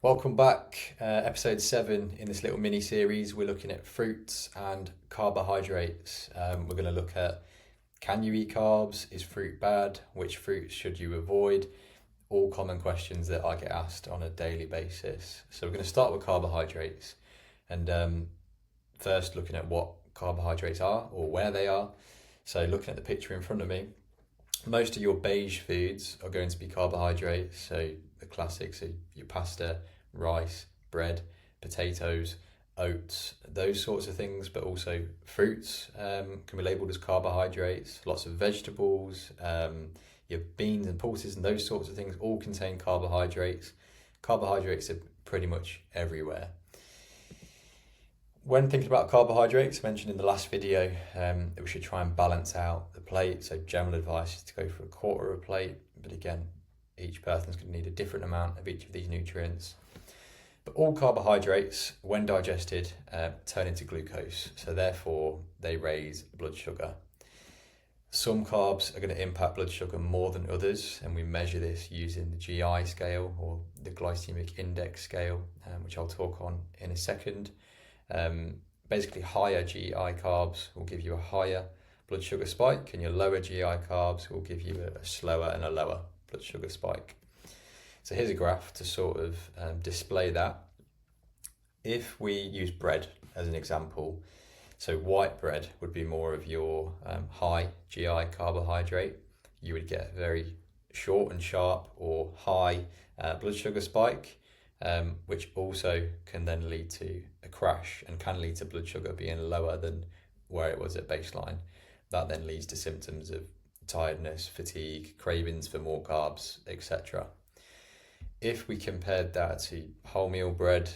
Welcome back, episode 7 in this little mini series. We're looking at fruits and carbohydrates. We're going to look at, can you eat carbs? Is fruit bad? Which fruits should you avoid? All common questions that I get asked on a daily basis. So we're going to start with carbohydrates, and first looking at what carbohydrates are or where they are. So looking at the picture in front of me, most of your beige foods are going to be carbohydrates. So the classics are your pasta, rice, bread, potatoes, oats, those sorts of things, but also fruits can be labelled as carbohydrates. Lots of vegetables, your beans and pulses and those sorts of things all contain carbohydrates. Carbohydrates are pretty much everywhere. When thinking about carbohydrates, I mentioned in the last video that we should try and balance out the plate. So general advice is to go for a quarter of a plate, but again, each person's going to need a different amount of each of these nutrients. But all carbohydrates, when digested, turn into glucose. So therefore, they raise blood sugar. Some carbs are going to impact blood sugar more than others, and we measure this using the GI scale or the glycemic index scale, which I'll talk on in a second. Basically, higher GI carbs will give you a higher blood sugar spike, and your lower GI carbs will give you a slower and a lower blood sugar spike. So here's a graph to sort of display that. If we use bread as an example, so white bread would be more of your high GI carbohydrate. You would get a very short and sharp or high blood sugar spike, which also can then lead to a crash and can lead to blood sugar being lower than where it was at baseline. That then leads to symptoms of tiredness, fatigue, cravings for more carbs, etc. If we compared that to wholemeal bread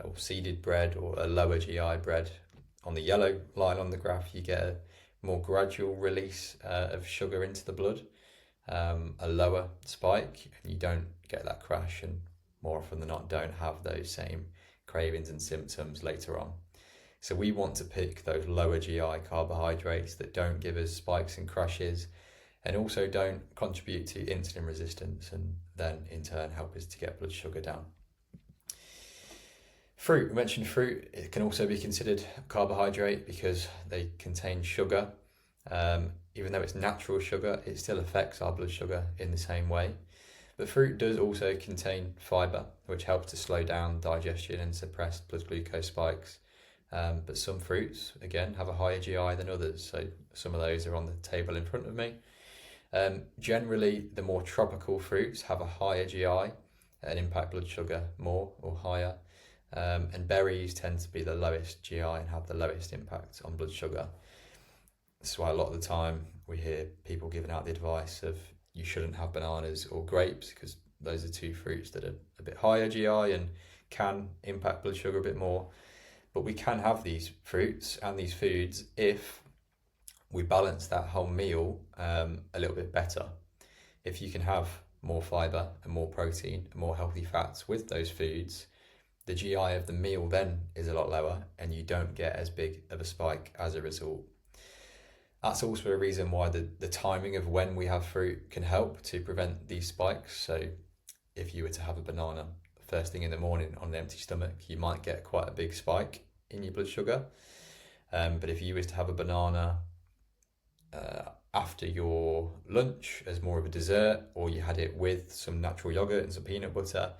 or seeded bread or a lower GI bread, on the yellow line on the graph you get a more gradual release of sugar into the blood, a lower spike, and you don't get that crash, and more often than not don't have those same cravings and symptoms later on. So we want to pick those lower GI carbohydrates that don't give us spikes and crashes, and also don't contribute to insulin resistance, and then in turn help us to get blood sugar down. Fruit, we mentioned fruit, it can also be considered carbohydrate because they contain sugar. Even though it's natural sugar, it still affects our blood sugar in the same way. But fruit does also contain fibre, which helps to slow down digestion and suppress blood glucose spikes. But some fruits, again, have a higher GI than others. So some of those are on the table in front of me. Generally, the more tropical fruits have a higher GI and impact blood sugar more or higher. And berries tend to be the lowest GI and have the lowest impact on blood sugar. That's why a lot of the time we hear people giving out the advice of you shouldn't have bananas or grapes, because those are two fruits that are a bit higher GI and can impact blood sugar a bit more. But we can have these fruits and these foods if we balance that whole meal a little bit better. If you can have more fibre and more protein and more healthy fats with those foods, the GI of the meal then is a lot lower and you don't get as big of a spike as a result. That's also a reason why the timing of when we have fruit can help to prevent these spikes. So if you were to have a banana first thing in the morning on an empty stomach, you might get quite a big spike in your blood sugar. But if you was to have a banana after your lunch as more of a dessert, or you had it with some natural yogurt and some peanut butter,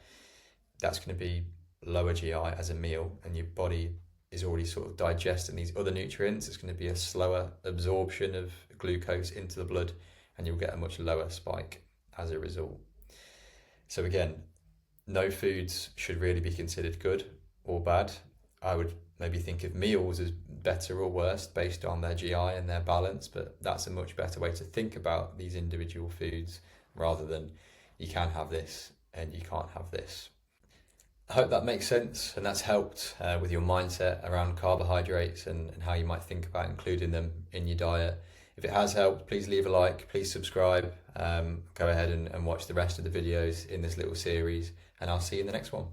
that's going to be lower GI as a meal, and your body is already sort of digesting these other nutrients. It's going to be a slower absorption of glucose into the blood, and you'll get a much lower spike as a result. So again, no foods should really be considered good or bad. I would maybe think of meals as better or worse based on their GI and their balance, but that's a much better way to think about these individual foods rather than you can have this and you can't have this. I hope that makes sense and that's helped with your mindset around carbohydrates and how you might think about including them in your diet. If it has helped, please leave a like, please subscribe, go ahead and watch the rest of the videos in this little series, and I'll see you in the next one.